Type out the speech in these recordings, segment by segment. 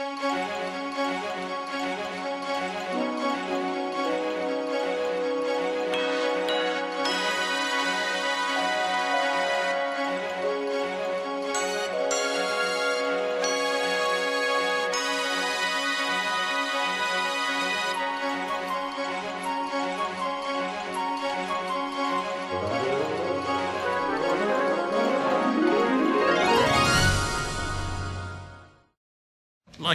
I'd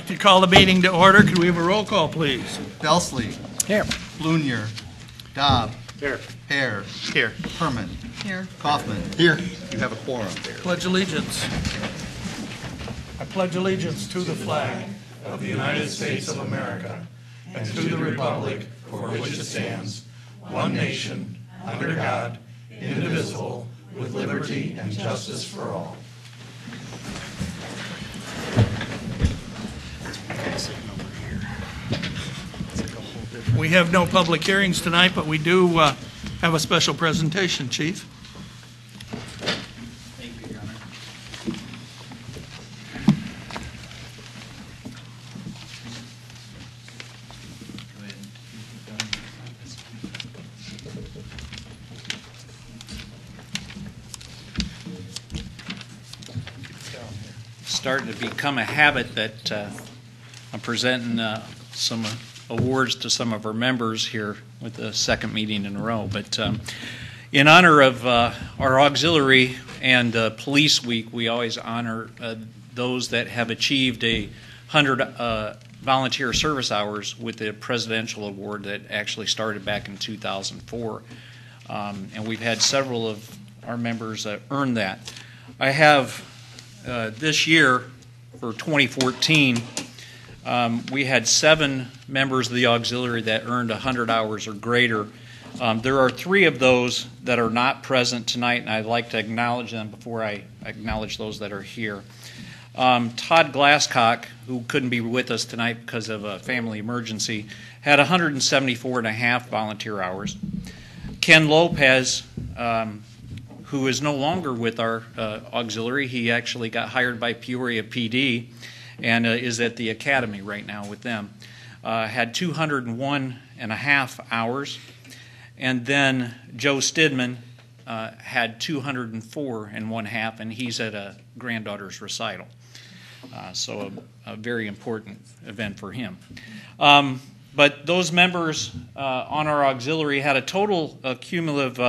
like to call the meeting to order. Could we have a roll call, please? Belsley. Here. Blunier. Dobb. Here. Hare. Here. Herman. Here. Kaufman. Here. You have a quorum there. Pledge allegiance. I pledge allegiance to the flag of the United States of America and to the republic for which it stands, one nation, under God, indivisible, with liberty and justice for all. We have no public hearings tonight, but we do have a special presentation, Chief. Thank you, Your Honor. Go ahead. Starting to become a habit that I'm presenting some awards to some of our members here with the second meeting in a row. But in honor of our auxiliary and police week, we always honor those that have achieved 100 volunteer service hours with the Presidential Award that actually started back in 2004. And we've had several of our members earn that. I have this year, for 2014, we had 7 members of the auxiliary that earned 100 hours or greater. There are 3 of those that are not present tonight, and I'd like to acknowledge them before I acknowledge those that are here. Todd Glasscock, who couldn't be with us tonight because of a family emergency, had 174 and a half volunteer hours. Ken Lopez, who is no longer with our auxiliary, he actually got hired by Peoria PD and is at the academy right now with them, had 201 and a half hours. And then Joe Stidman had 204 and one half, and he's at a granddaughter's recital. So a very important event for him. But those members on our auxiliary had a total cumulative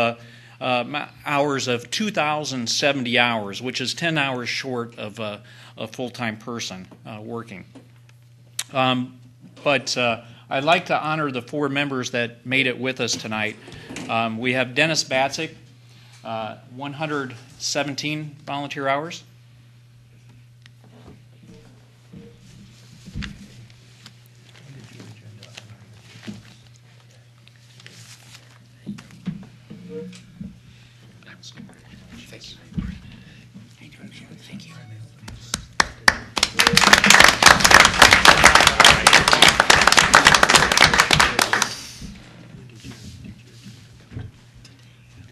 hours of 2,070 hours, which is 10 hours short of a full-time person working. But I'd like to honor the 4 members that made it with us tonight. We have Dennis Batzik, 117 volunteer hours. Thank you.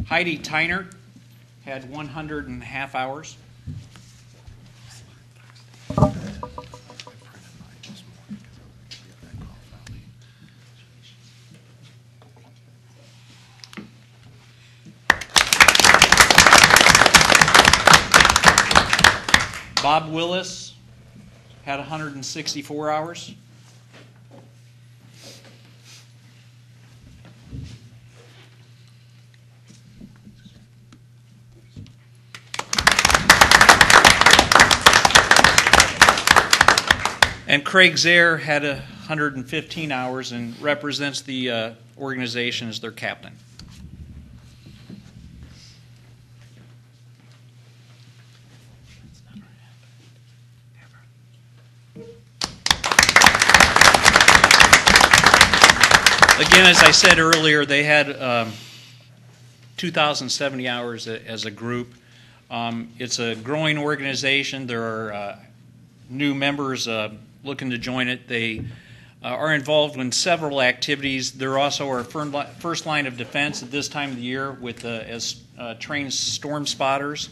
Heidi Tyner had 100 and a half hours. Bob Willis had 164 hours. And Craig Zaire had 115 hours and represents the organization as their captain. Again, as I said earlier, they had 2,070 hours as a group. It's a growing organization. There are new members looking to join it. They are involved in several activities. They're also our first line of defense at this time of the year with as trained storm spotters.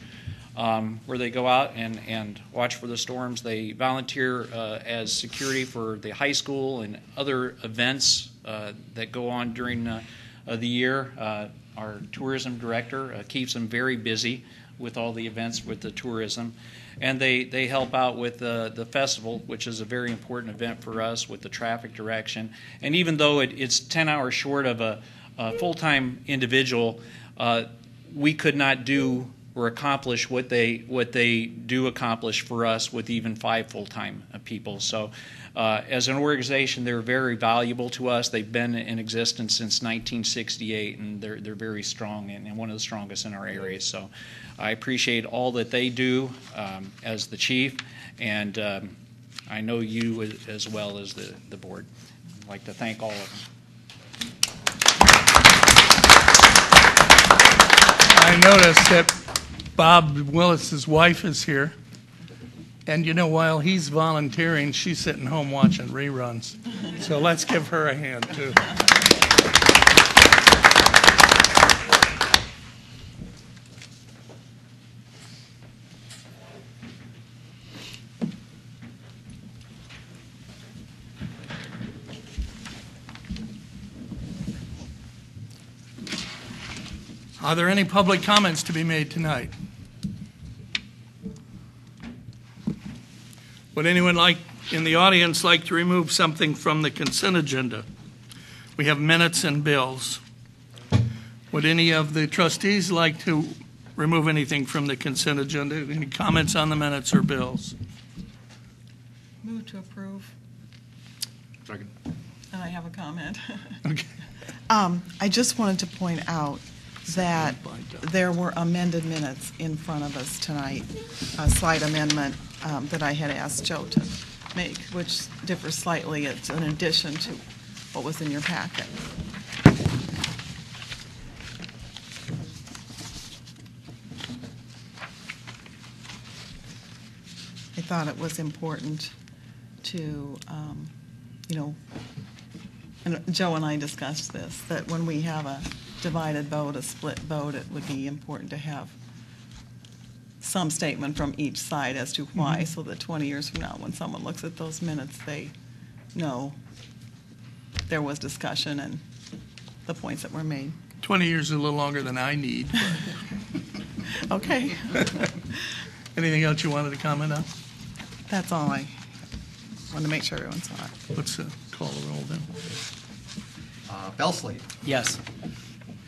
where they go out and watch for the storms. They volunteer as security for the high school and other events that go on during the year. Our tourism director keeps them very busy with all the events with the tourism. And they help out with the festival, which is a very important event for us, with the traffic direction. And even though it's 10 hours short of a full-time individual, we could not do or accomplish what they do accomplish for us with even 5 full-time people. So as an organization, they're very valuable to us. They've been in existence since 1968, and they're very strong and one of the strongest in our area. So I appreciate all that they do as the chief, and I know you as well as the board. I'd like to thank all of them. I noticed that Bob Willis's wife is here. And you know, while he's volunteering, she's sitting home watching reruns. So let's give her a hand, too. Are there any public comments to be made tonight? Would anyone in the audience like to remove something from the consent agenda? We have minutes and bills. Would any of the trustees like to remove anything from the consent agenda? Any comments on the minutes or bills? Move to approve. Second. And I have a comment. Okay. I just wanted to point out that there were amended minutes in front of us tonight, a slight amendment that I had asked Joe to make, which differs slightly. It's an addition to what was in your packet. I thought it was important to, and Joe and I discussed this, that when we have a divided vote, a split vote, it would be important to have some statement from each side as to why, so that 20 years from now, when someone looks at those minutes, they know there was discussion and the points that were made. 20 years is a little longer than I need. Okay. Anything else you wanted to comment on? That's all I wanted to make sure everyone saw it. Let's call the roll then. Belsley. Yes.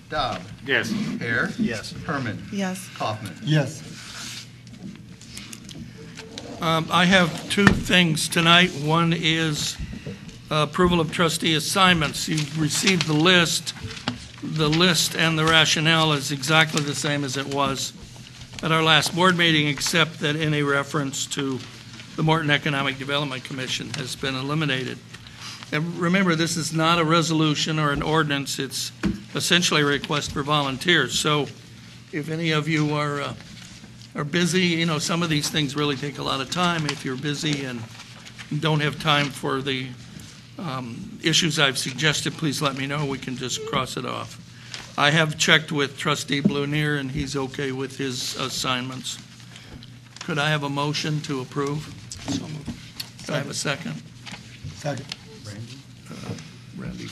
Dobb. Yes. Hare. Yes. Herman. Yes. Kaufman. Yes. I have 2 things tonight. One is approval of trustee assignments. You've received the list. The list and the rationale is exactly the same as it was at our last board meeting, except that any reference to the Morton Economic Development Commission has been eliminated. And remember, this is not a resolution or an ordinance. It's essentially a request for volunteers. So if any of you are busy, some of these things really take a lot of time. If you're busy and don't have time for the issues I've suggested, please let me know. We can just cross it off. I have checked with Trustee Blunier, and he's okay with his assignments. Could I have a motion to approve? So moved. Could I have a second? Second. Randy,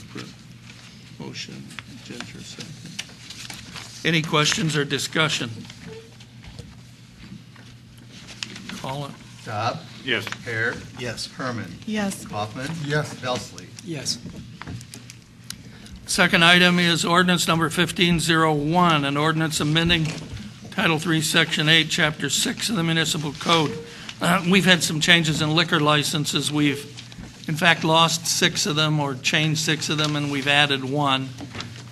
motion, Ginger, second. Any questions or discussion? Call it. Dobb. Yes. Hare. Yes. Herman. Yes. Kaufman. Yes. Belsley. Yes. Second item is ordinance number 1501, an ordinance amending Title 3, Section 8, Chapter 6 of the Municipal Code. We've had some changes in liquor licenses. We've, in fact, lost 6 of them or changed 6 of them, and we've added 1.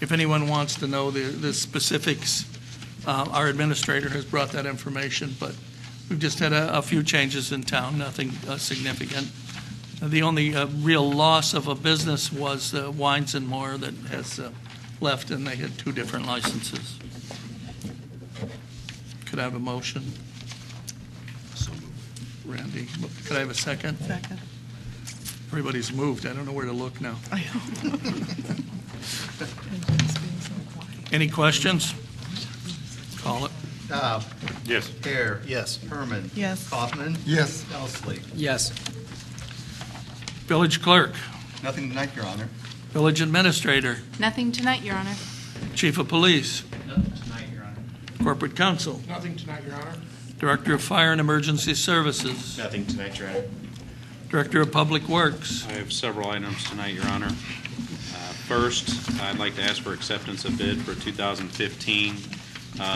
If anyone wants to know the specifics, our administrator has brought that information, but we've just had a few changes in town, nothing significant. The only real loss of a business was Wines and More that has left, and they had 2 different licenses. Could I have a motion? Randy, could I have a second? Second. Everybody's moved. I don't know where to look now. I know. Any questions? Call it. Dobb. Yes. Hare. Yes. Herman. Yes. Kaufman. Yes. Belsley. Yes. Village clerk, Nothing tonight, Your Honor. village administrator, Nothing tonight, Your Honor. chief of police, Nothing tonight, Your Honor. corporate counsel, Nothing tonight, Your Honor. director of fire and emergency services, Nothing tonight, Your Honor. director of public works. I have several items tonight, Your Honor. First, I'd like to ask for acceptance of bid for 2015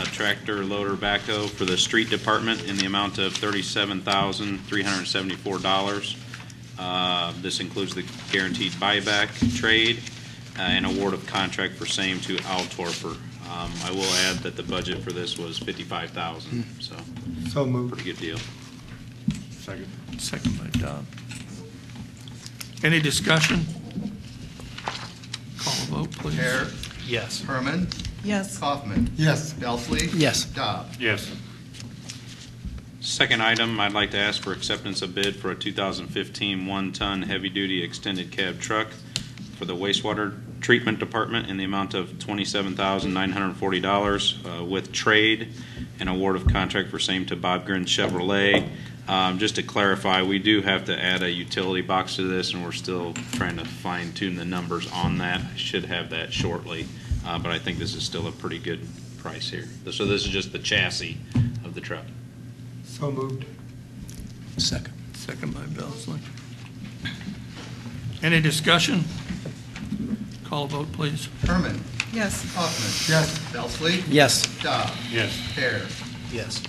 tractor loader backhoe for the street department in the amount of $37,374. This includes the guaranteed buyback trade and award of contract for same to Altorfer. I will add that the budget for this was $55,000, so So moved. pretty good deal. Second. Second by Dobb. Any discussion? Call a vote, please. Hare. Yes. Herman. Yes. Kaufman. Yes. Belsley. Yes. Dobb. Yes. Second item, I'd like to ask for acceptance of bid for a 2015 one-ton heavy-duty extended cab truck for the wastewater treatment department in the amount of $27,940 with trade and award of contract for same to Bob Grin Chevrolet. Just to clarify, we do have to add a utility box to this, and we're still trying to fine-tune the numbers on that. I should have that shortly, but I think this is still a pretty good price here. So this is just the chassis of the truck. So moved. Second. Second by Belsley. Any discussion? Call a vote, please. Herman. Yes. Kaufman. Yes. Belsley. Yes. Dobb. Yes. Hare. Yes.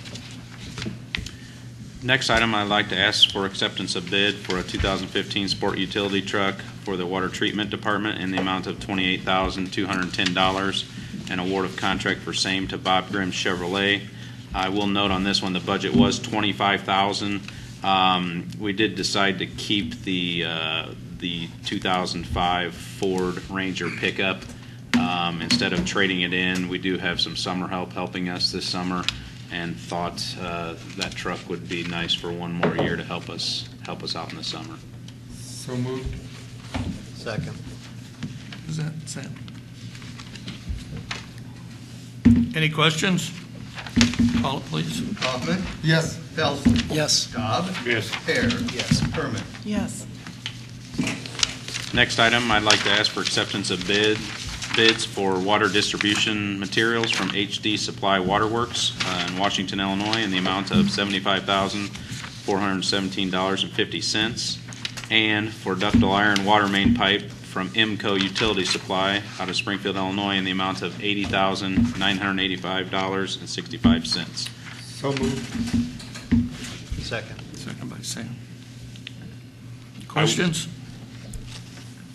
Next item, I'd like to ask for acceptance of bid for a 2015 sport utility truck for the water treatment department in the amount of $28,210 and award of contract for same to Bob Grimm Chevrolet. I will note on this one, the budget was $25,000. We did decide to keep the 2005 Ford Ranger pickup instead of trading it in. We do have some summer help helping us this summer, and thought that truck would be nice for one more year to help us out in the summer. So moved. Second. Is that Sam? Any questions? Call it, please. Kaufman. Yes. Belsley. Yes. Dobb. Yes. Hare. Yes. Herman. Yes. Next item, I'd like to ask for acceptance of bids for water distribution materials from HD Supply Waterworks in Washington, Illinois, in the amount of $75,417.50, and for ductile iron water main pipe from IMCO Utility Supply out of Springfield, Illinois, in the amount of $80,985.65. So moved. Second. Second by Sam. Questions?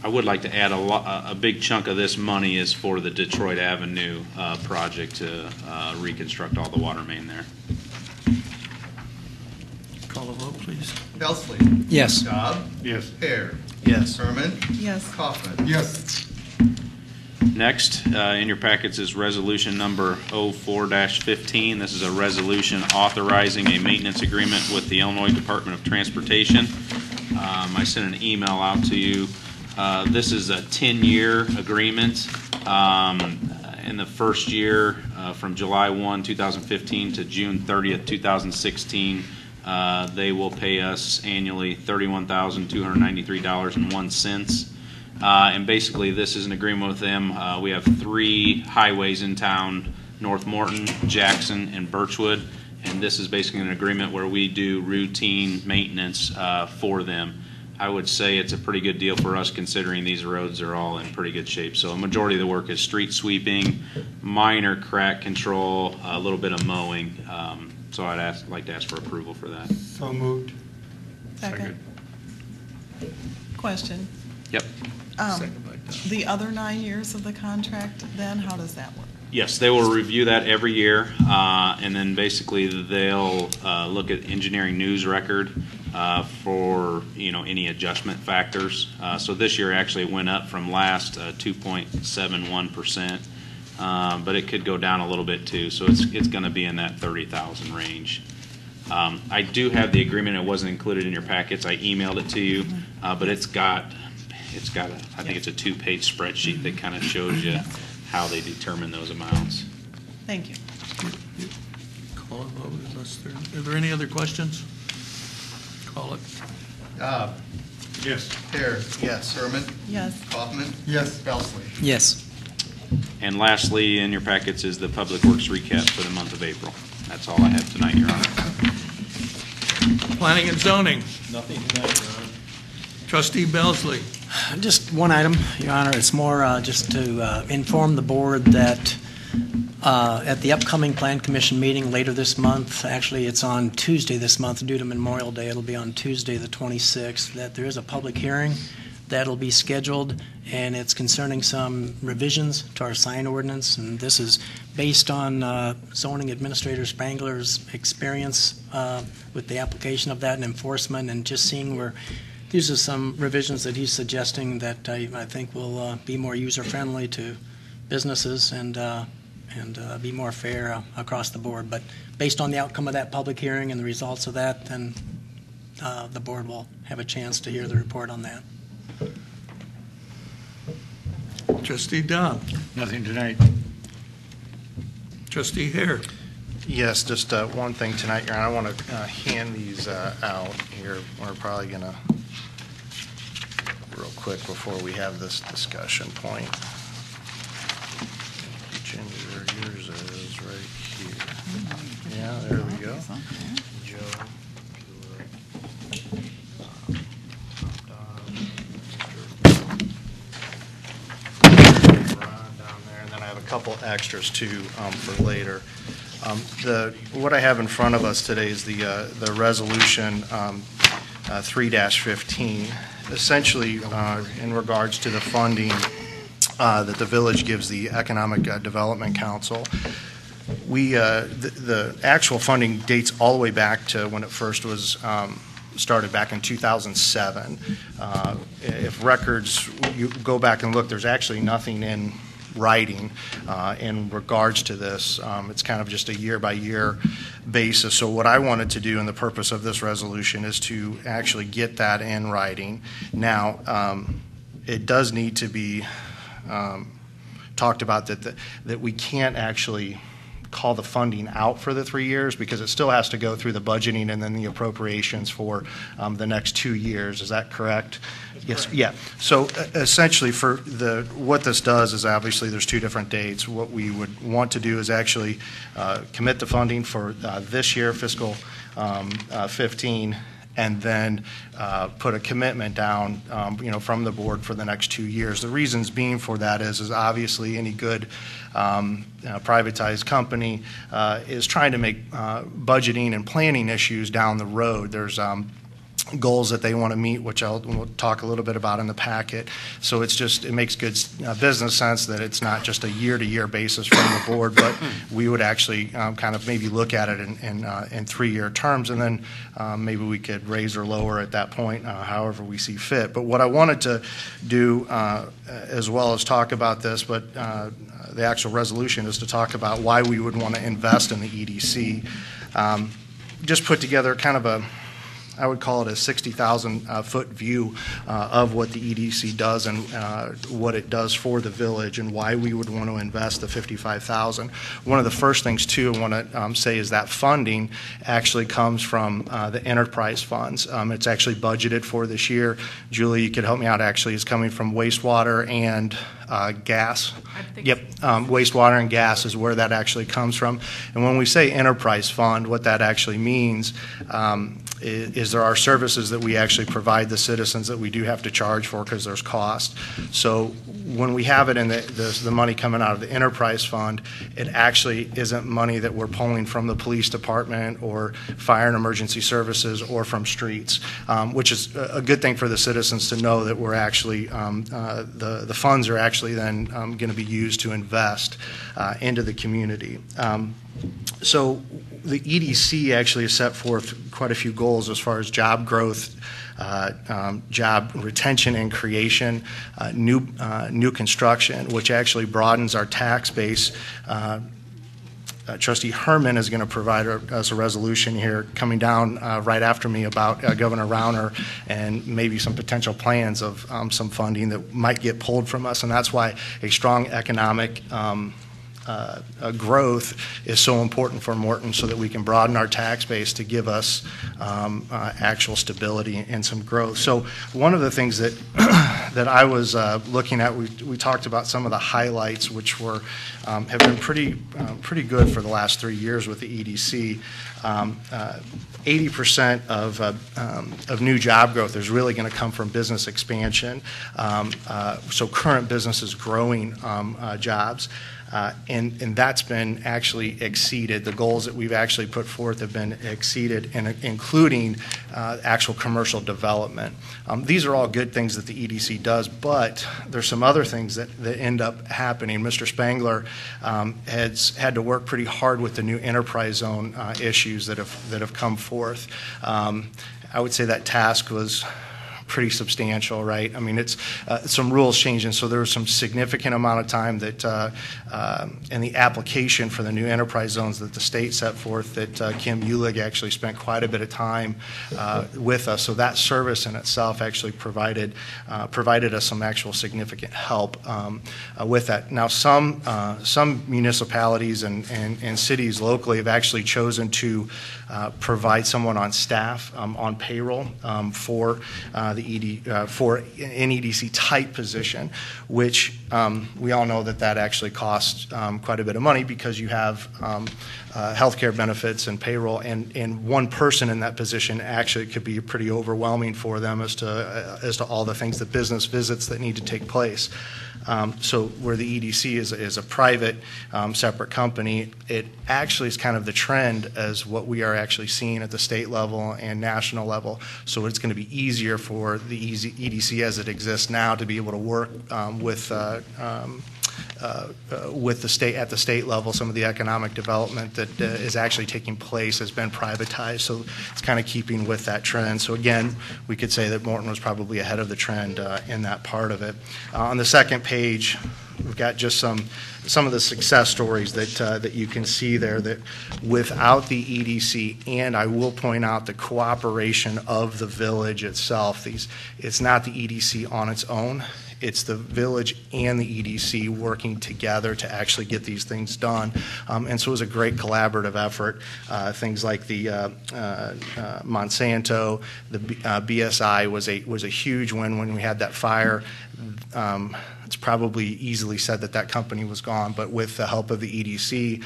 I would like to add a big chunk of this money is for the Detroit Avenue project to reconstruct all the water main there. Call a vote, please. Belsley. Yes. Dobb. Yes. Hare. Yes. Herman. Yes. Kaufman. Yes. Next, in your packets is resolution number 04-15. This is a resolution authorizing a maintenance agreement with the Illinois Department of Transportation. I sent an email out to you. This is a 10-year agreement. In the first year, from July 1, 2015 to June 30th, 2016, they will pay us annually $31,293.01. And basically, this is an agreement with them. We have 3 highways in town: North Morton, Jackson, and Birchwood. And this is basically an agreement where we do routine maintenance for them. I would say it's a pretty good deal for us, considering these roads are all in pretty good shape. So a majority of the work is street sweeping, minor crack control, a little bit of mowing. So I'd like to ask for approval for that. So moved. Second. Question. Yep. Second by Dobb. The other 9 years of the contract, then, how does that work? Yes, they will review that every year, and then basically they'll look at engineering news record for any adjustment factors. So this year actually went up from last 2.71%, but it could go down a little bit too. So it's going to be in that 30,000 range. I do have the agreement. It wasn't included in your packets. I emailed it to you, but I think it's a 2-page spreadsheet that kind of shows you how they determine those amounts. Thank you. Call a vote unless are there any other questions? Call it. Dobb. Yes. Hare. Yes. Herman. Yes. Kaufman. Yes. Belsley. Yes. And lastly, in your packets is the Public Works recap for the month of April. That's all I have tonight, Your Honor. Planning and zoning. Nothing tonight, Your Honor. Trustee Belsley. Just one item, Your Honor. It's more just to inform the board that at the upcoming Plan Commission meeting later this month, actually it's on Tuesday this month due to Memorial Day, it'll be on Tuesday the 26th, that there is a public hearing that'll be scheduled, and it's concerning some revisions to our sign ordinance, and this is based on zoning administrator Spangler's experience with the application of that and enforcement, and just seeing where these are some revisions that he's suggesting that I think will be more user-friendly to businesses and be more fair across the board. But based on the outcome of that public hearing and the results of that, then the board will have a chance to hear the report on that. Trustee Dobb. Nothing tonight. Trustee Hare. Yes, just one thing tonight, Your Honor. I want to hand these out here. We're probably going to, real quick before we have this discussion point. Ginger, yours is right here. Yeah, there we go. Joe. Down there, and then I have a couple extras too for later. What I have in front of us today is the resolution 3-15, essentially in regards to the funding that the village gives the Economic Development Council. The actual funding dates all the way back to when it first was started back in 2007. If records, you go back and look, there's actually nothing in writing in regards to this. It's kind of just a year-by-year basis. So what I wanted to do, and the purpose of this resolution, is to actually get that in writing. Now, it does need to be talked about that we can't actually call the funding out for the 3 years because it still has to go through the budgeting and then the appropriations for the next 2 years. Is that correct? Yes. Yeah. So essentially, for what this does is obviously there's two different dates. What we would want to do is actually commit the funding for this year, fiscal 15. And then put a commitment down, from the board for the next 2 years. The reasons being for that is obviously any good privatized company is trying to make budgeting and planning issues down the road. There's goals that they want to meet, which we'll talk a little bit about in the packet. So it makes good business sense that it's not just a year-to-year basis from the board, but we would actually kind of maybe look at it in 3-year terms, and then maybe we could raise or lower at that point, however we see fit. But what I wanted to do, as well as talk about this, but the actual resolution is to talk about why we would want to invest in the EDC. Just put together kind of I would call it a 60,000-foot view of what the EDC does and what it does for the village and why we would want to invest the $55,000. One of the first things, too, I want to say is that funding actually comes from the enterprise funds. It's actually budgeted for this year. Julie, you could help me out, actually. It's coming from wastewater and gas. Yep, wastewater and gas is where that actually comes from. And when we say enterprise fund, what that actually means is there are services that we actually provide the citizens that we do have to charge for because there's cost. So when we have it in the money coming out of the enterprise fund, it actually isn't money that we're pulling from the police department or fire and emergency services or from streets, which is a good thing for the citizens to know that we're actually, the funds are actually then going to be used to invest into the community. So the EDC actually has set forth quite a few goals as far as job growth, job retention and creation, new construction, which actually broadens our tax base. Trustee Herman is going to provide us a resolution here coming down right after me about Governor Rauner and maybe some potential plans of some funding that might get pulled from us, and that's why a strong economic growth is so important for Morton so that we can broaden our tax base to give us actual stability and some growth. So one of the things that that I was looking at, we talked about some of the highlights, which were have been pretty good for the last 3 years with the EDC. 80% of new job growth is really going to come from business expansion. So current business is growing jobs. And that's been actually exceeded. The goals that we've actually put forth have been exceeded, including actual commercial development. These are all good things that the EDC does, but there's some other things that end up happening. Mr. Spangler has had to work pretty hard with the new enterprise zone issues that have come forth. I would say that task was pretty substantial, right? I mean, it's some rules changing, so there was some significant amount of time that in the application for the new enterprise zones that the state set forth that Kim Ulig actually spent quite a bit of time with us. So that service in itself actually provided us some actual significant help with that. Now, some municipalities and cities locally have actually chosen to provide someone on staff on payroll for for an EDC type position, which we all know that actually costs quite a bit of money because you have healthcare benefits and payroll, and one person in that position actually could be pretty overwhelming for them as to all the things, the business visits that need to take place. So where the EDC is a private separate company, it actually is kind of the trend as what we are actually seeing at the state level and national level. So it's going to be easier for the EDC as it exists now to be able to work with the state at the state level. Some of the economic development that is actually taking place has been privatized, so it's kind of keeping with that trend. So again, we could say that Morton was probably ahead of the trend in that part of it. On the second page, we've got just some of the success stories that you can see there, that without the EDC, and I will point out the cooperation of the village itself, it's not the EDC on its own. It's the village and the EDC working together to actually get these things done. And so it was a great collaborative effort. Things like the Monsanto, the BSI was a huge win when we had that fire. It's probably easily said that company was gone, but with the help of the EDC,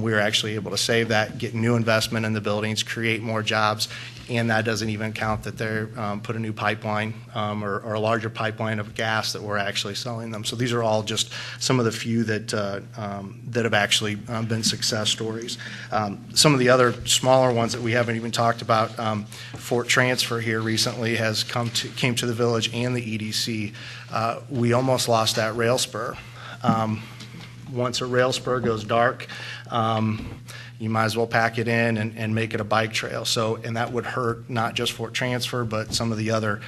we were actually able to save that, get new investment in the buildings, create more jobs, and that doesn't even count that they're put a new pipeline or a larger pipeline of gas that we're actually selling them. So these are all just some of the few that have actually been success stories. Some of the other smaller ones that we haven't even talked about, Fort Transfer here recently came to the village and the EDC. We almost lost that rail spur. Once a rail spur goes dark, you might as well pack it in and make it a bike trail. So, and that would hurt not just Fort Transfer, but some of the other,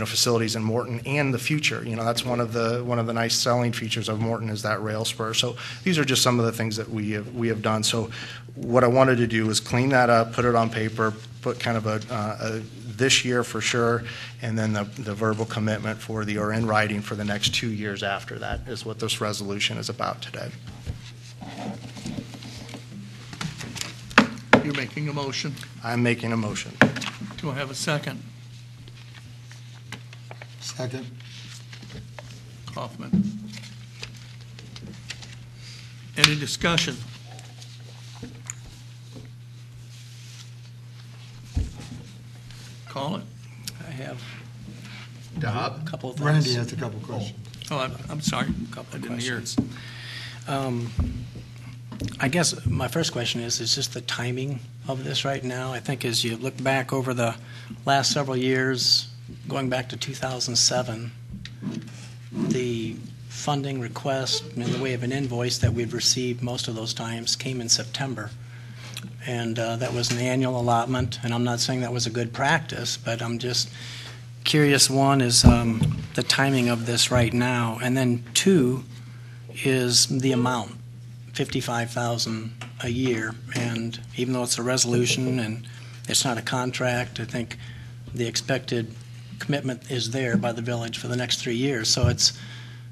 facilities in Morton and the future. That's one of the nice selling features of Morton is that rail spur. So these are just some of the things that we have done. So what I wanted to do was clean that up, put it on paper, put kind of a this year for sure, and then the verbal commitment or in writing for the next 2 years after that is what this resolution is about today. You're making a motion. I'm making a motion. Do I have a second? Second. Kaufman. Any discussion? Call it. I have Dobb. a couple of things. Randy has a couple questions. Oh, I'm sorry. Couple I of didn't hear. questions. I guess my first question is just the timing of this right now. I think as you look back over the last several years, going back to 2007, the funding request in the way of an invoice that we've received most of those times came in September. And that was an annual allotment, and I'm not saying that was a good practice, but I'm just curious. One is the timing of this right now, and then two is the amount, $55,000 a year. And even though it's a resolution and it's not a contract, I think the expected commitment is there by the village for the next 3 years. So it's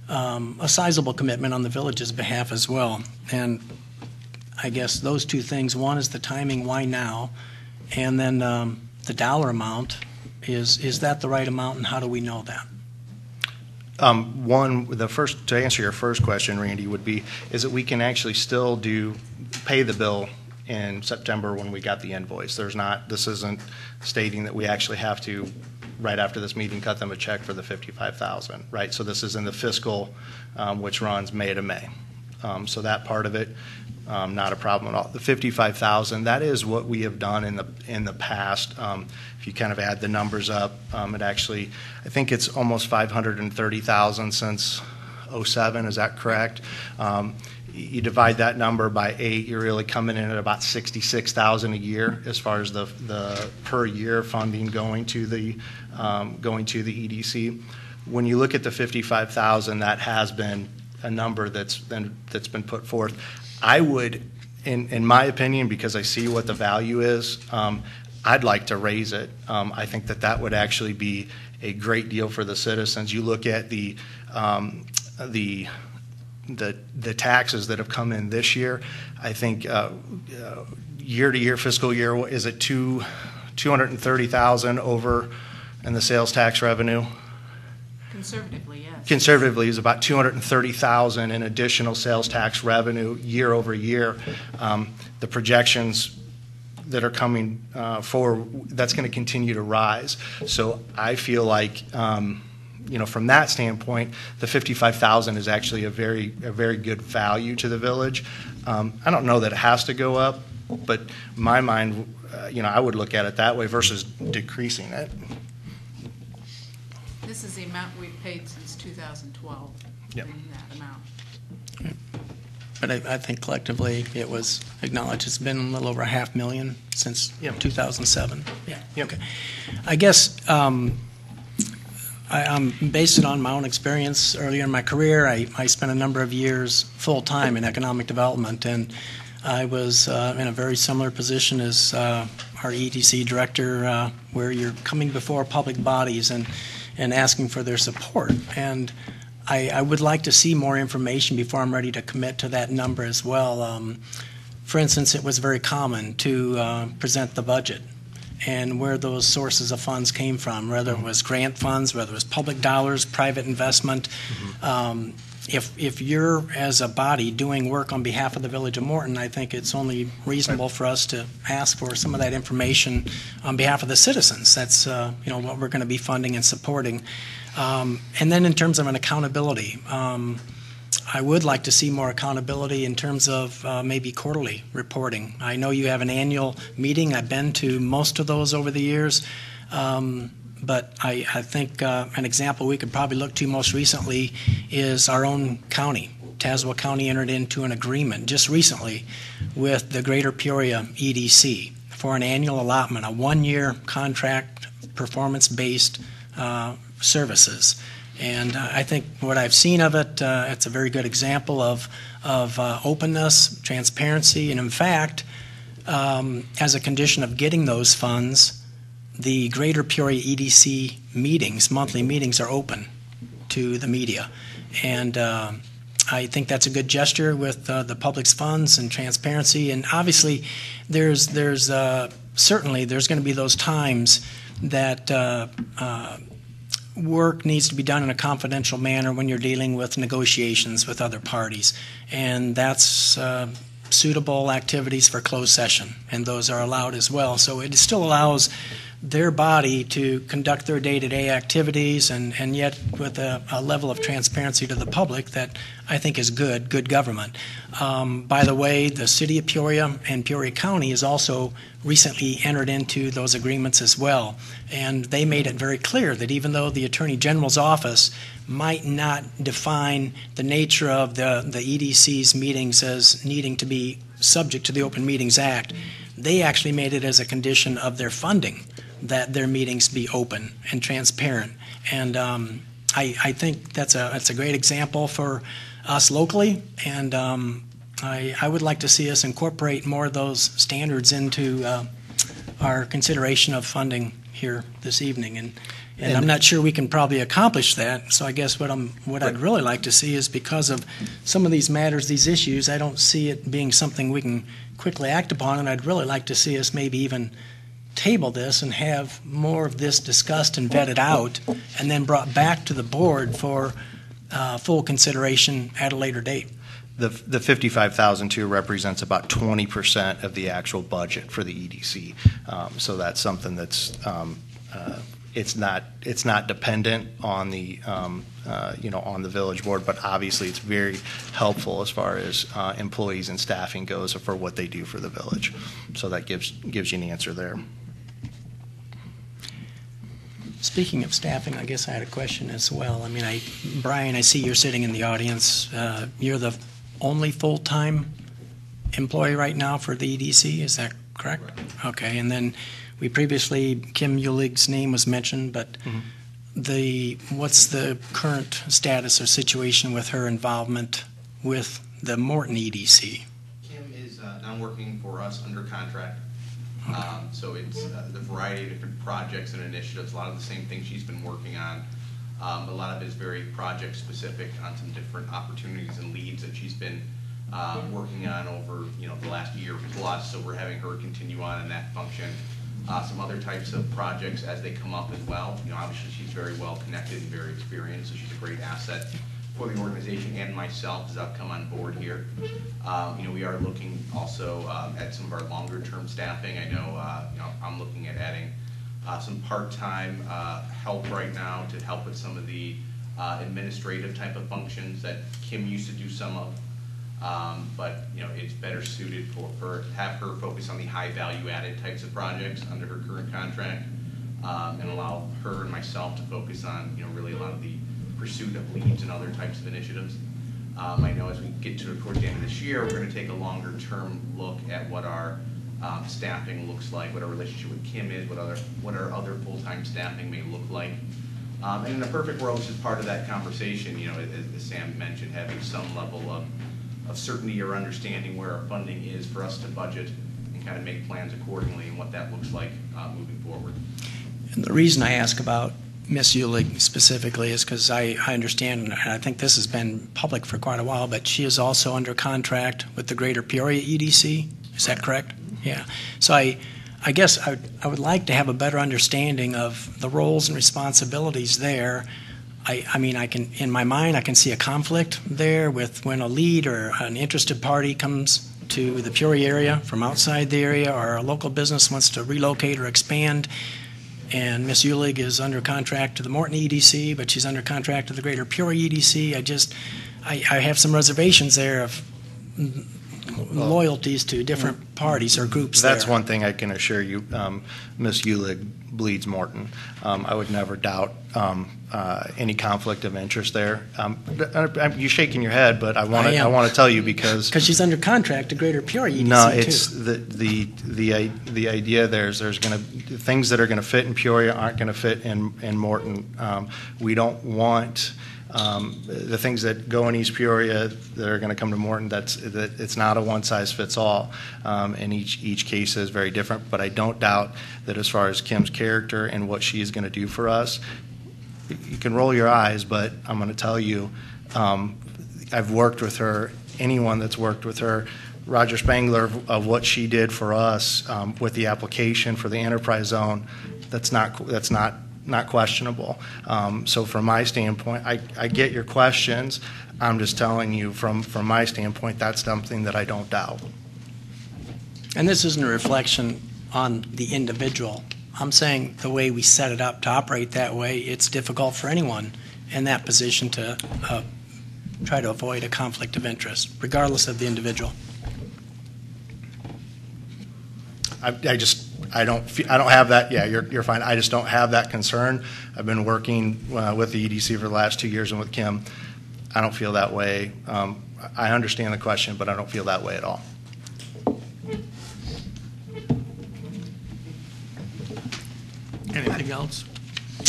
a sizable commitment on the village's behalf as well. And I guess those two things, one is the timing, why now? And then the dollar amount, is that the right amount, and how do we know that? To answer your first question, Randy, would be, is that we can actually still pay the bill in September when we got the invoice. This isn't stating that we actually have to, right after this meeting, cut them a check for the $55,000, right? So this is in the fiscal, which runs May to May. So that part of it, not a problem at all. The $55,000, that is what we have done in the past. If you kind of add the numbers up, it actually, I think it's almost $530,000 since '07. Is that correct? You divide that number by 8, you're really coming in at about $66,000 a year as far as the per year funding going to the EDC. When you look at the $55,000, that has been a number that's been put forth. I would, in my opinion, because I see what the value is, I'd like to raise it. I think that would actually be a great deal for the citizens. You look at the taxes that have come in this year. I think year to year, fiscal year, is it $230,000 over in the sales tax revenue? Conservatively, yes. Conservatively is about $230,000 in additional sales tax revenue year over year. The projections that are coming forward, that's going to continue to rise. So I feel like, from that standpoint, the $55,000 is actually a very good value to the village. I don't know that it has to go up, but in my mind, I would look at it that way versus decreasing it. This is the amount we've paid since 2012. Yep. In that amount. But I think collectively it was acknowledged it's been a little over $500,000 since 2007. Yeah. Yep. Okay. I guess I'm based it on my own experience earlier in my career. I spent a number of years full-time in economic development, and I was in a very similar position as our EDC director, where you're coming before public bodies and asking for their support. And I would like to see more information before I'm ready to commit to that number as well. For instance, it was very common to present the budget and where those sources of funds came from, whether it was grant funds, whether it was public dollars, private investment. If you're, as a body, doing work on behalf of the Village of Morton, I think it's only reasonable for us to ask for some of that information on behalf of the citizens. That's what we're going to be funding and supporting. And then in terms of an accountability, I would like to see more accountability in terms of maybe quarterly reporting. I know you have an annual meeting. I've been to most of those over the years. But I think an example we could probably look to most recently is our own county. Tazewell County entered into an agreement just recently with the Greater Peoria EDC for an annual allotment, a one-year contract, performance-based services. And I think what I've seen of it, it's a very good example of openness, transparency, and in fact, as a condition of getting those funds, the Greater Peoria EDC meetings, monthly meetings, are open to the media. And I think that's a good gesture with the public's funds and transparency. And obviously, there's certainly going to be those times that work needs to be done in a confidential manner when you're dealing with negotiations with other parties. And that's suitable activities for closed session, and those are allowed as well. So it still allows their body to conduct their day-to-day activities, and yet with a level of transparency to the public that I think is good government. By the way, the City of Peoria and Peoria County has also recently entered into those agreements as well, and they made it very clear that even though the Attorney General's office might not define the nature of the EDC's meetings as needing to be subject to the Open Meetings Act, they actually made it as a condition of their funding that their meetings be open and transparent. And I think that's a great example for us locally, and I would like to see us incorporate more of those standards into our consideration of funding here this evening. And And I'm not sure we can probably accomplish that. So I guess what I'd really like to see is, because of some of these matters, these issues, I don't see it being something we can quickly act upon, and I'd really like to see us maybe even table this and have more of this discussed and vetted out, and then brought back to the board for full consideration at a later date. The $55,000 too represents about 20% of the actual budget for the EDC. So that's something that's it's not dependent on the on the village board, but obviously it's very helpful as far as employees and staffing goes for what they do for the village. So that gives you an answer there. Speaking of staffing, I guess I had a question as well. I mean, Brian, I see you're sitting in the audience. You're the only full-time employee right now for the EDC, is that correct? Okay, and then we previously, Kim Eulig's name was mentioned, but what's the current status or situation with her involvement with the Morton EDC? Kim is now working for us under contract. So it's the variety of different projects and initiatives, a lot of the same things she's been working on. A lot of it is very project specific on some different opportunities and leads that she's been working on over the last year plus. So we're having her continue on in that function. Some other types of projects as they come up as well. Obviously she's very well connected and very experienced, so she's a great asset for the organization and myself as I've come on board here. We are looking also at some of our longer term staffing. I know, I'm looking at adding some part-time help right now to help with some of the administrative type of functions that Kim used to do some of. But it's better suited for have her focus on the high value added types of projects under her current contract, and allow her and myself to focus on really a lot of the pursuit of leads and other types of initiatives. I know as we get towards the end of this year, we're going to take a longer term look at what our staffing looks like, what our relationship with Kim is, what our other full-time staffing may look like. And in a perfect world, this is part of that conversation, as Sam mentioned, having some level of certainty or understanding where our funding is for us to budget and kind of make plans accordingly and what that looks like moving forward. And the reason I ask about Ms. Eulig specifically is because I understand, and I think this has been public for quite a while, but she is also under contract with the Greater Peoria EDC. Is that correct? Yeah. So I guess I would like to have a better understanding of the roles and responsibilities there. I mean, in my mind, I can see a conflict there with when a lead or an interested party comes to the Peoria area from outside the area, or a local business wants to relocate or expand, and Ms. Eulig is under contract to the Morton EDC, but she's under contract to the Greater Peoria EDC. I have some reservations there of loyalties to different parties or groups there. That's one thing I can assure you. Ms. Eulig bleeds Morton. I would never doubt any conflict of interest there. You're shaking your head, but I want to tell you because she's under contract to Greater Peoria EDC. No, it's the idea there's going to things that are going to fit in Peoria aren't going to fit in Morton. We don't want the things that go in East Peoria that are going to come to Morton. It's not a one size fits all, and each case is very different. But I don't doubt that as far as Kim's character and what she is going to do for us, you can roll your eyes, but I'm going to tell you, I've worked with her. Anyone that's worked with her, Roger Spangler, of what she did for us with the application for the enterprise zone, that's not questionable. So from my standpoint, I get your questions. I'm just telling you from my standpoint, that's something that I don't doubt. And this isn't a reflection on the individual. I'm saying the way we set it up to operate that way, it's difficult for anyone in that position to try to avoid a conflict of interest, regardless of the individual. I don't have that. Yeah, you're fine. I just don't have that concern. I've been working with the EDC for the last 2 years and with Kim. I don't feel that way. I understand the question, but I don't feel that way at all. Anything else?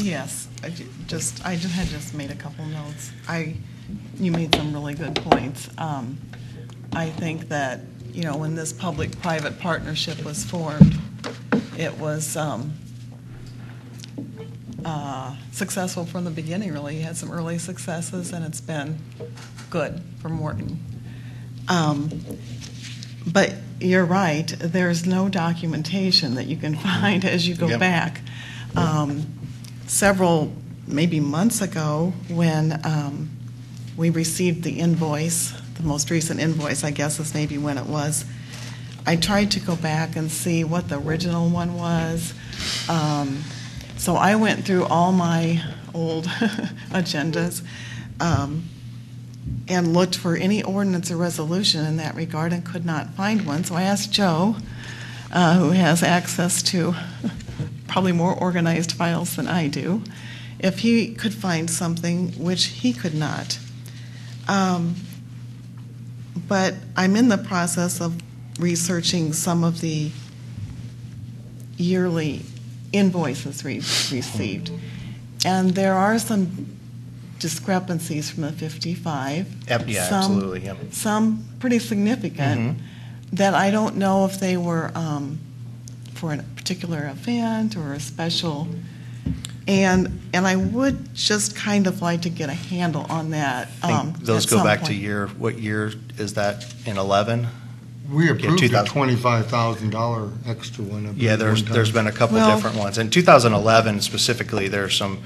Yes, I had just made a couple notes. You made some really good points. I think that, when this public-private partnership was formed, it was successful from the beginning, really. He had some early successes, and it's been good for Morton. But you're right, there's no documentation that you can find as you go Yep. back. Several, maybe months ago, when we received the invoice, the most recent invoice, I guess is maybe when it was, I tried to go back and see what the original one was. So I went through all my old agendas and looked for any ordinance or resolution in that regard and could not find one. So I asked Joe, who has access to probably more organized files than I do, if he could find something, which he could not. But I'm in the process of researching some of the yearly invoices received. And there are some discrepancies from the 55. Yeah, absolutely, yep. Some pretty significant that I don't know if they were for a particular event or a special. And I would just kind of like to get a handle on that. I think those at go some back point. to what year is that, in 11? We approved a 2000. $25,000 extra one. I believe, Yeah, one time. there's been a couple Well- different ones. In 2011 specifically, there's some,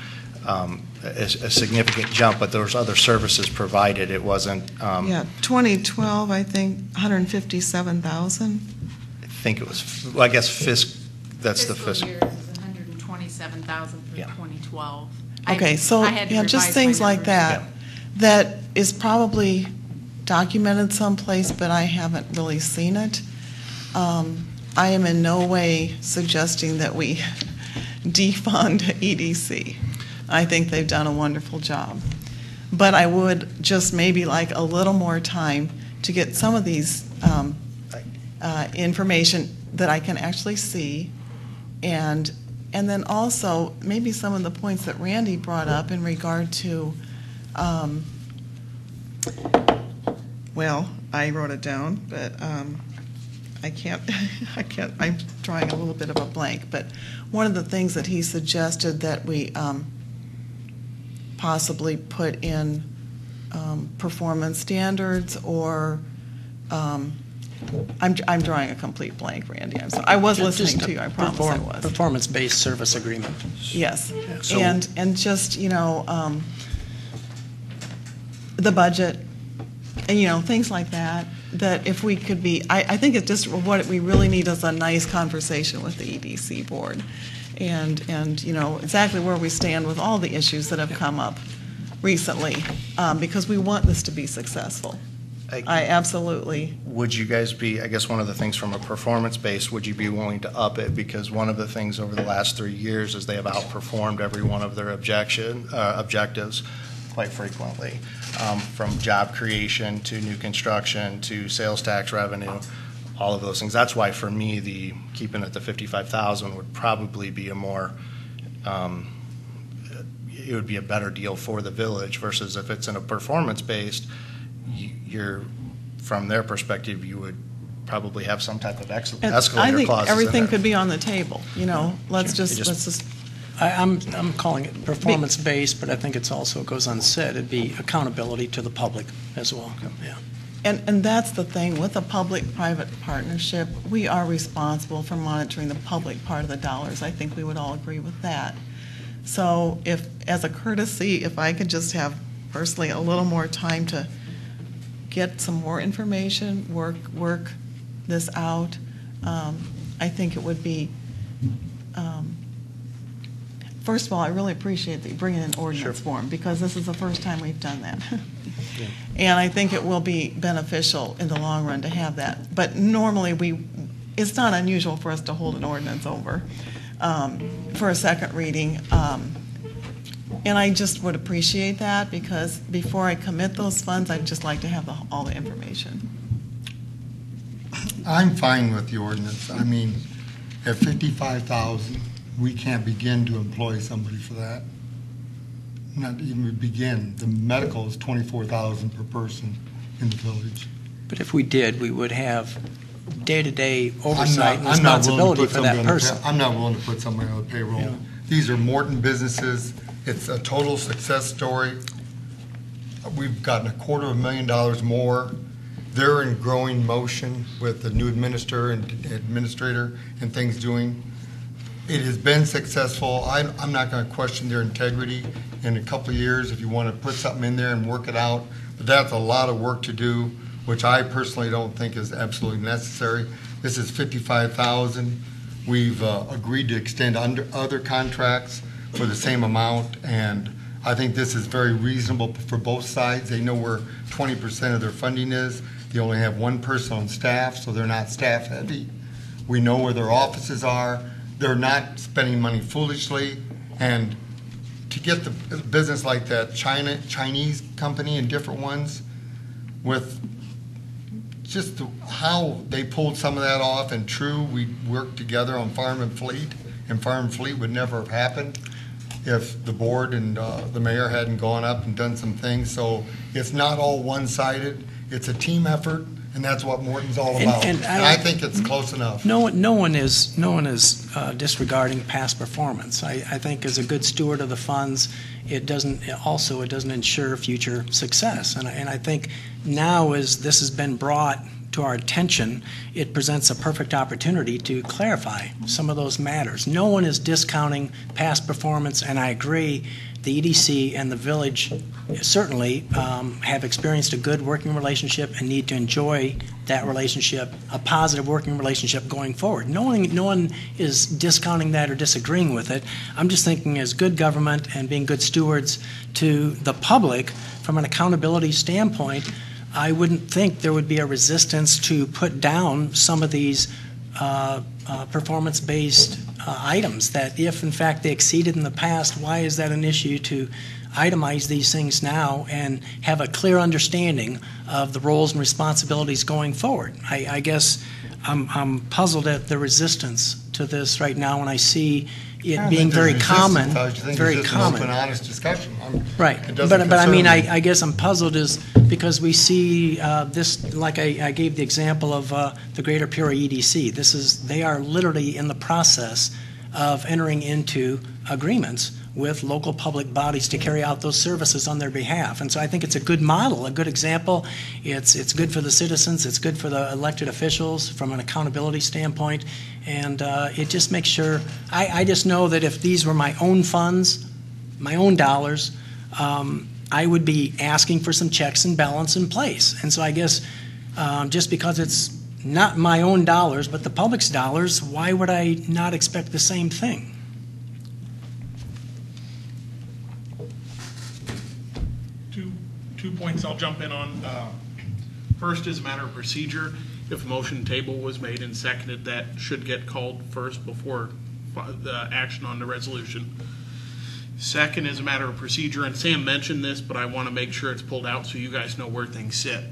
a significant jump, but there was other services provided. It wasn't, Yeah, 2012, I think, 157,000. I think it was, well, I guess that's the Fiscal fiscal. year is 127,000 for Yeah. 2012. Okay, so, I had to yeah, just revise my things like numbers. that, that is probably documented someplace, but I haven't really seen it. I am in no way suggesting that we defund EDC. I think they've done a wonderful job. But I would just maybe like a little more time to get some of these information that I can actually see, and then also maybe some of the points that Randy brought up in regard to, well, I wrote it down, but I can't, I'm drawing a little bit of a blank. But one of the things that he suggested that we possibly put in performance standards, or I'm drawing a complete blank, Randy. I'm sorry. I was listening Just to you. I a promise I was. Performance-based service agreement. Yes, So- and just, the budget, and, things like that, that if we could be, I think it's just what we really need is a nice conversation with the EDC board, and exactly where we stand with all the issues that have come up recently, because we want this to be successful. I absolutely. Would you guys be, I guess one of the things from a performance base, would you be willing to up it? Because one of the things over the last 3 years is they have outperformed every one of their objectives quite frequently, from job creation to new construction to sales tax revenue, all of those things. That's why for me, the keeping it to 55,000 would probably be a more, it would be a better deal for the village versus if it's in a performance-based, you're, from their perspective, you would probably have some type of And escalator clauses I think everything in there. could be on the table, let's Sure. just, I'm calling it performance-based, but I think it goes unsaid. It'd be accountability to the public as well. Yeah. and that's the thing, with a public-private partnership, we are responsible for monitoring the public part of the dollars. I think we would all agree with that. So if, as a courtesy, if I could just have personally a little more time to get some more information, work this out, I think it would be, first of all, I really appreciate that you bring in an ordinance form, because this is the first time we've done that. And I think it will be beneficial in the long run to have that. But normally it's not unusual for us to hold an ordinance over for a second reading. And I just would appreciate that, because before I commit those funds, I'd just like to have all the information. I'm fine with the ordinance. I mean, at 55,000, we can't begin to employ somebody for that. Not even begin. The medical is 24,000 per person in the village. But if we did, we would have day-to-day I'm oversight and not willing to responsibility put for that somebody on the person. I'm not willing to put somebody on the payroll Yeah. These are Morton businesses. It's a total success story. We've gotten $250,000 more. They're in growing motion with the new administrator and things doing. It has been successful. I'm not going to question their integrity in a couple of years if you want to put something in there and work it out. But that's a lot of work to do, which I personally don't think is absolutely necessary. This is $55,000. We've agreed to extend under other contracts for the same amount, and I think this is very reasonable for both sides. They know where 20% of their funding is. They only have one person on staff, so they're not staff heavy. We know where their offices are. They're not spending money foolishly, and to get the business like that Chinese company and different ones with just how they pulled some of that off, and true, we worked together on Farm and Fleet, and Farm and Fleet would never have happened if the board and the mayor hadn't gone up and done some things. So it's not all one-sided. It's a team effort, and that's what Morton's all about. And I think it's close enough. No one is disregarding past performance. I think as a good steward of the funds, it doesn't ensure future success. And I think now, as this has been brought to our attention, it presents a perfect opportunity to clarify some of those matters. No one is discounting past performance, and I agree the EDC and the village certainly have experienced a good working relationship and need to enjoy that relationship, a positive working relationship going forward. No one is discounting that or disagreeing with it. I'm just thinking as good government and being good stewards to the public from an accountability standpoint, I wouldn't think there would be a resistance to put down some of these performance-based items that if, in fact, they exceeded in the past, why is that an issue to itemize these things now and have a clear understanding of the roles and responsibilities going forward? I guess I'm puzzled at the resistance to this right now when I see it being very common. Very common. An honest discussion. Right, but I mean, I guess I'm puzzled is because we see this, like I gave the example of the Greater Peoria EDC. They are literally in the process of entering into agreements with local public bodies to carry out those services on their behalf. And so I think it's a good model, a good example. It's good for the citizens. It's good for the elected officials from an accountability standpoint. And it just makes sure, I just know that if these were my own funds, my own dollars, I would be asking for some checks and balance in place. And so I guess just because it's not my own dollars, but the public's dollars, why would I not expect the same thing? Two points I'll jump in on. First is a matter of procedure. If a motion table was made and seconded, that should get called first before the action on the resolution. Second is a matter of procedure, and Sam mentioned this, but I want to make sure it's pulled out so you guys know where things sit.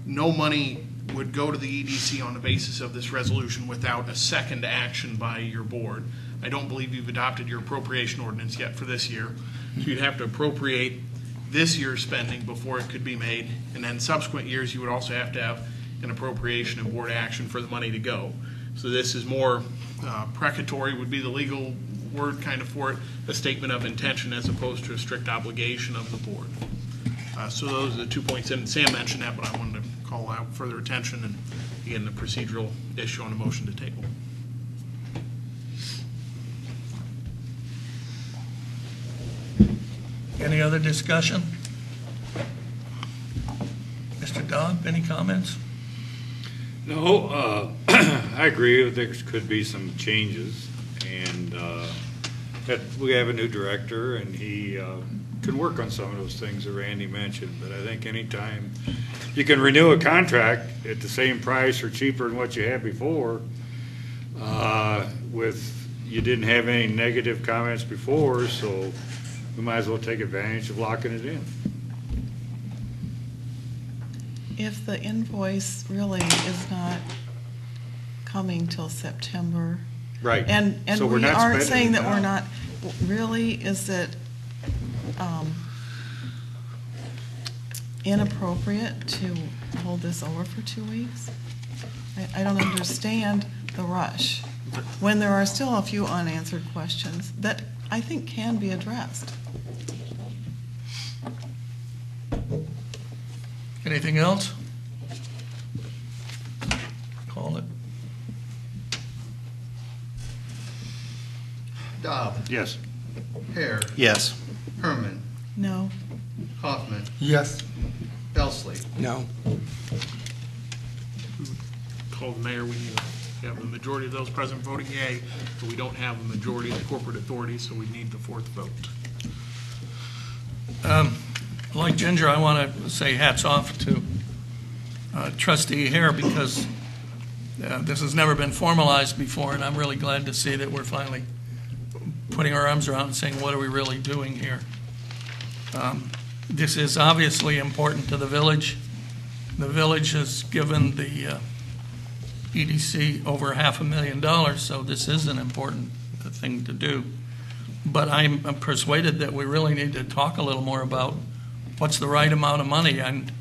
No money would go to the EDC on the basis of this resolution without a second action by your board. I don't believe you've adopted your appropriation ordinance yet for this year. So you'd have to appropriate this year's spending before it could be made, and then subsequent years you would also have to have an appropriation and board action for the money to go. So this is more precatory would be the legal word kind of for it, a statement of intention as opposed to a strict obligation of the board. So those are the 2 points, and Sam mentioned that, but I wanted to call out further attention and again the procedural issue on the motion to table. Any other discussion? Mr. Dobb, any comments? No, I agree. There could be some changes, and that we have a new director, and he can work on some of those things that Randy mentioned. But I think anytime you can renew a contract at the same price or cheaper than what you had before, you didn't have any negative comments before, so we might as well take advantage of locking it in. If the invoice really is not coming till September. Right. And So we're we not aren't spending saying it that we're now. not, really, is it inappropriate to hold this over for 2 weeks? I don't understand the rush when there are still a few unanswered questions that I think can be addressed. Anything else? Call it. Dobb. Yes. Hare. Yes. Herman. No. Kaufman. Yes. Belsley. No. Call the mayor, we need to have the majority of those present voting yea, but we don't have a majority of the corporate authority, so we need the fourth vote. Like Ginger, I want to say hats off to Trustee Hare because this has never been formalized before, and I'm really glad to see that we're finally putting our arms around and saying, what are we really doing here? This is obviously important to the village. The village has given the EDC over $500,000, so this is an important thing to do. But I'm persuaded that we really need to talk a little more about what's the right amount of money, and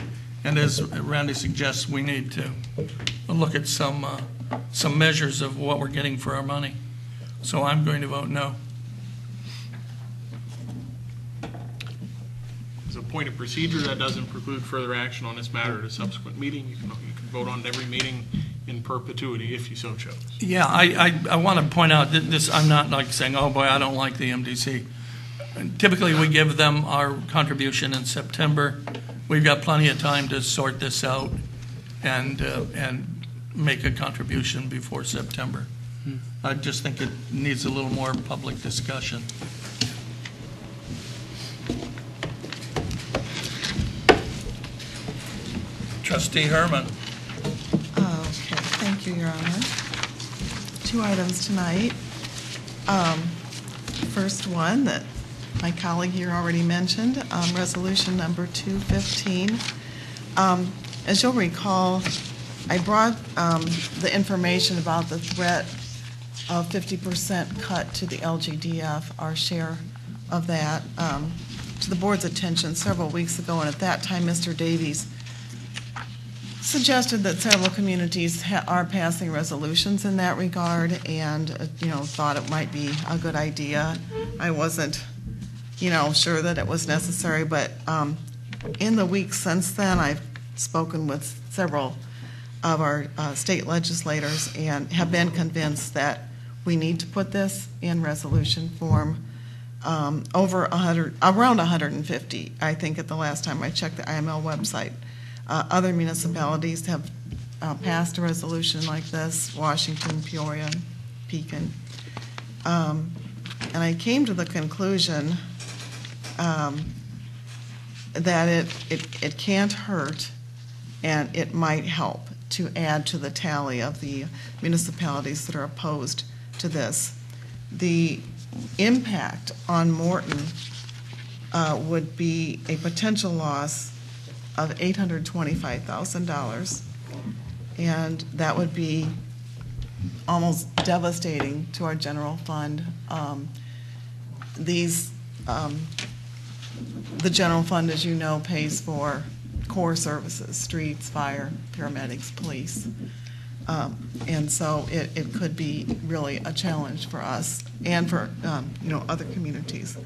as Randy suggests, we need to look at some measures of what we're getting for our money. So I'm going to vote no. As a point of procedure, that doesn't preclude further action on this matter at a subsequent meeting. You can vote on it every meeting in perpetuity if you so chose. Yeah, I want to point out that this, I'm not like saying, oh boy, I don't like the MDC. And typically, we give them our contribution in September. We've got plenty of time to sort this out and make a contribution before September. I just think it needs a little more public discussion. Trustee Herman. Okay, thank you, Your Honor. 2 items tonight. First one that my colleague here already mentioned, resolution number 215. As you'll recall, I brought the information about the threat of 50% cut to the LGDF, our share of that, to the board's attention several weeks ago, and at that time, Mr. Davies suggested that several communities are passing resolutions in that regard, and thought it might be a good idea. I wasn't sure that it was necessary, but in the weeks since then, I've spoken with several of our state legislators and have been convinced that we need to put this in resolution form. Around 150, I think, at the last time I checked the IML website. Other municipalities have passed a resolution like this: Washington, Peoria, Pekin. And I came to the conclusion that it can't hurt, and it might help to add to the tally of the municipalities that are opposed to this. The impact on Morton would be a potential loss of $825,000, and that would be almost devastating to our general fund. The general fund, as you know, pays for core services: streets, fire, paramedics, police. And so it could be really a challenge for us and for other communities.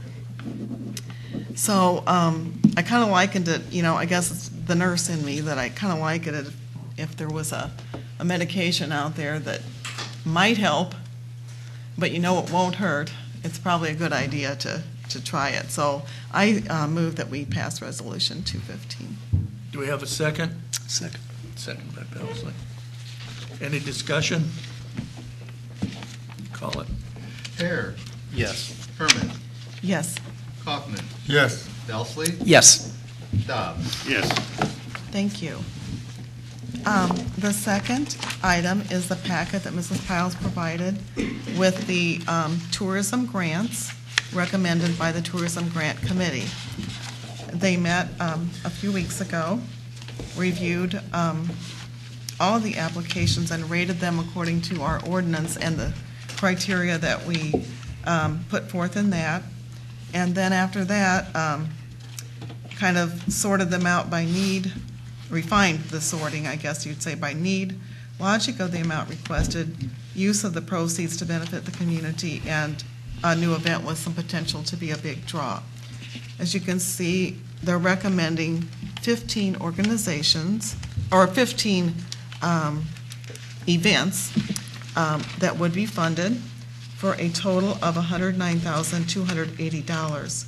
So I kind of likened it, I guess it's the nurse in me, that I kind of like it if there was a medication out there that might help, but it won't hurt. It's probably a good idea to try it. So I move that we pass Resolution 215. Do we have a second? Second. Second by Belsley. Any discussion? Call it. Hare. Yes. Herman. Yes. Kaufman. Yes. Belsley. Yes. Dobb. Yes. Thank you. The second item is the packet that Mrs. Piles provided with the tourism grants recommended by the Tourism Grant Committee. They met a few weeks ago, reviewed all of the applications and rated them according to our ordinance and the criteria that we put forth in that. And then after that, kind of sorted them out by need, refined the sorting, I guess you'd say, by need, logic of the amount requested, use of the proceeds to benefit the community, and new event with some potential to be a big draw. As you can see, they're recommending 15 organizations, or 15 events that would be funded for a total of $109,280.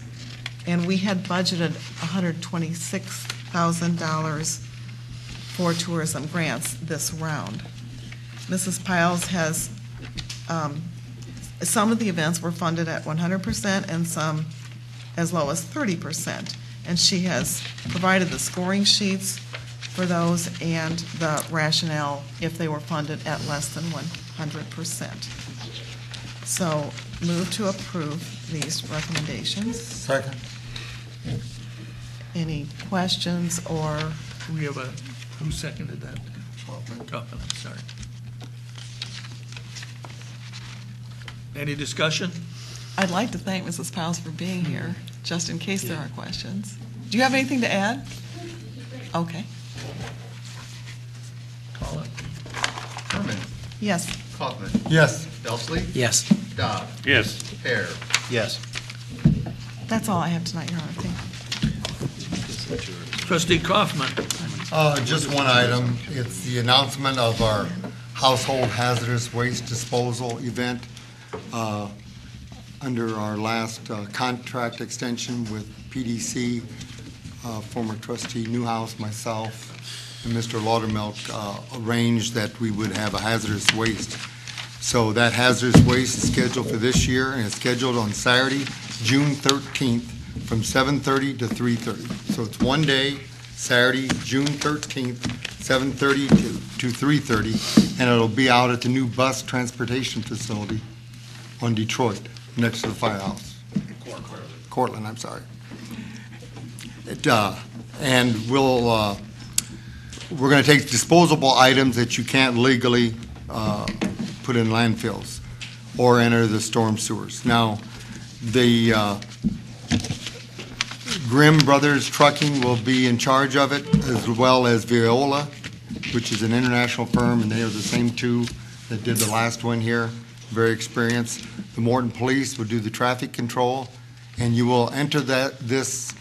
And we had budgeted $126,000 for tourism grants this round. Mrs. Piles has, some of the events were funded at 100% and some as low as 30%. And she has provided the scoring sheets for those and the rationale if they were funded at less than 100%. So move to approve these recommendations. Second. Any questions or? We have who seconded that? Kaufman, sorry. Any discussion? I'd like to thank Mrs. Piles for being here, just in case there are questions. Do you have anything to add? Okay. Call it. Herman. Yes. Kaufman. Yes. Belsley. Yes. Dobb. Yes. Hare. Yes. That's all I have tonight, Your Honor. Thank you. Trustee Kaufman. Just one item. It's the announcement of our household hazardous waste disposal event. Under our last contract extension with PDC, former trustee Newhouse, myself, and Mr. Laudermilk arranged that we would have a hazardous waste. So that hazardous waste is scheduled for this year, and it's scheduled on Saturday, June 13th, from 7:30 to 3:30. So it's one day, Saturday, June 13th, 7:30 to 3:30, and it'll be out at the new bus transportation facility on Detroit, next to the firehouse. Cortland, I'm sorry. And we're going to take disposable items that you can't legally put in landfills or enter the storm sewers. Now, the Grimm Brothers Trucking will be in charge of it, as well as Viola, which is an international firm, and they are the same two that did the last one here, very experienced. The Morton Police will do the traffic control, and you will enter this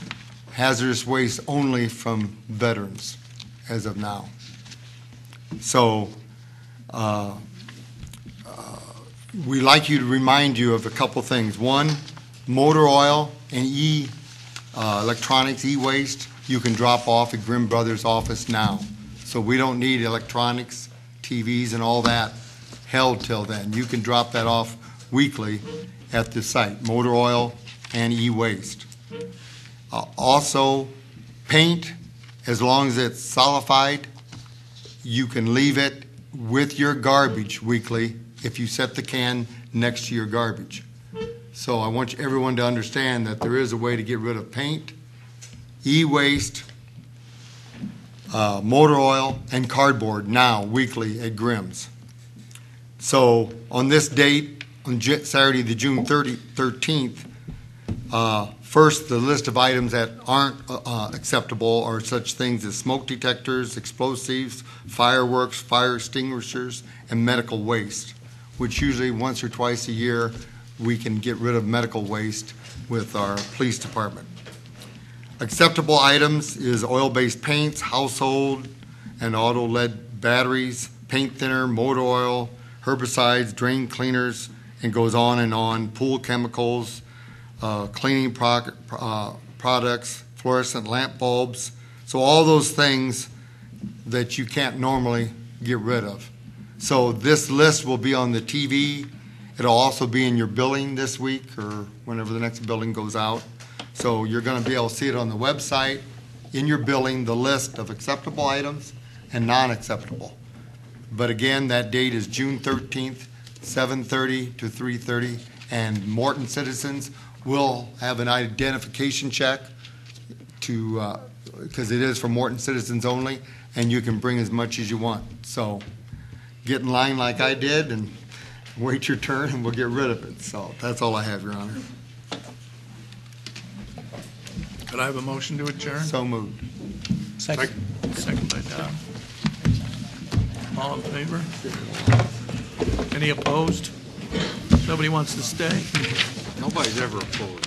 hazardous waste only from veterans as of now. So we like you to remind you of a couple things. One, motor oil and electronics, e-waste, you can drop off at Grimm Brothers' office now. So we don't need electronics, TVs, and all that held till then. You can drop that off weekly at the site, motor oil and e-waste. Also, paint, as long as it's solidified, you can leave it with your garbage weekly if you set the can next to your garbage. So I want everyone to understand that there is a way to get rid of paint, e-waste, motor oil, and cardboard now weekly at Grimm's. So on this date, on Saturday, the June 13th, first, the list of items that aren't acceptable are such things as smoke detectors, explosives, fireworks, fire extinguishers, and medical waste, which usually once or twice a year we can get rid of medical waste with our police department. Acceptable items is oil-based paints, household and auto lead batteries, paint thinner, motor oil, herbicides, drain cleaners, and goes on, pool chemicals, cleaning products, fluorescent lamp bulbs. So all those things that you can't normally get rid of. So this list will be on the TV. It'll also be in your billing this week or whenever the next billing goes out. So you're going to be able to see it on the website, in your billing, the list of acceptable items and non-acceptable. But again, that date is June 13th, 7:30 to 3:30, and Morton citizens will have an identification check because it is for Morton citizens only, and you can bring as much as you want. So get in line like I did and wait your turn, and we'll get rid of it. So that's all I have, Your Honor. Could I have a motion to adjourn? So moved. Second. Second by Dobb. All in favor? Any opposed? Nobody wants to stay? Nobody's ever opposed.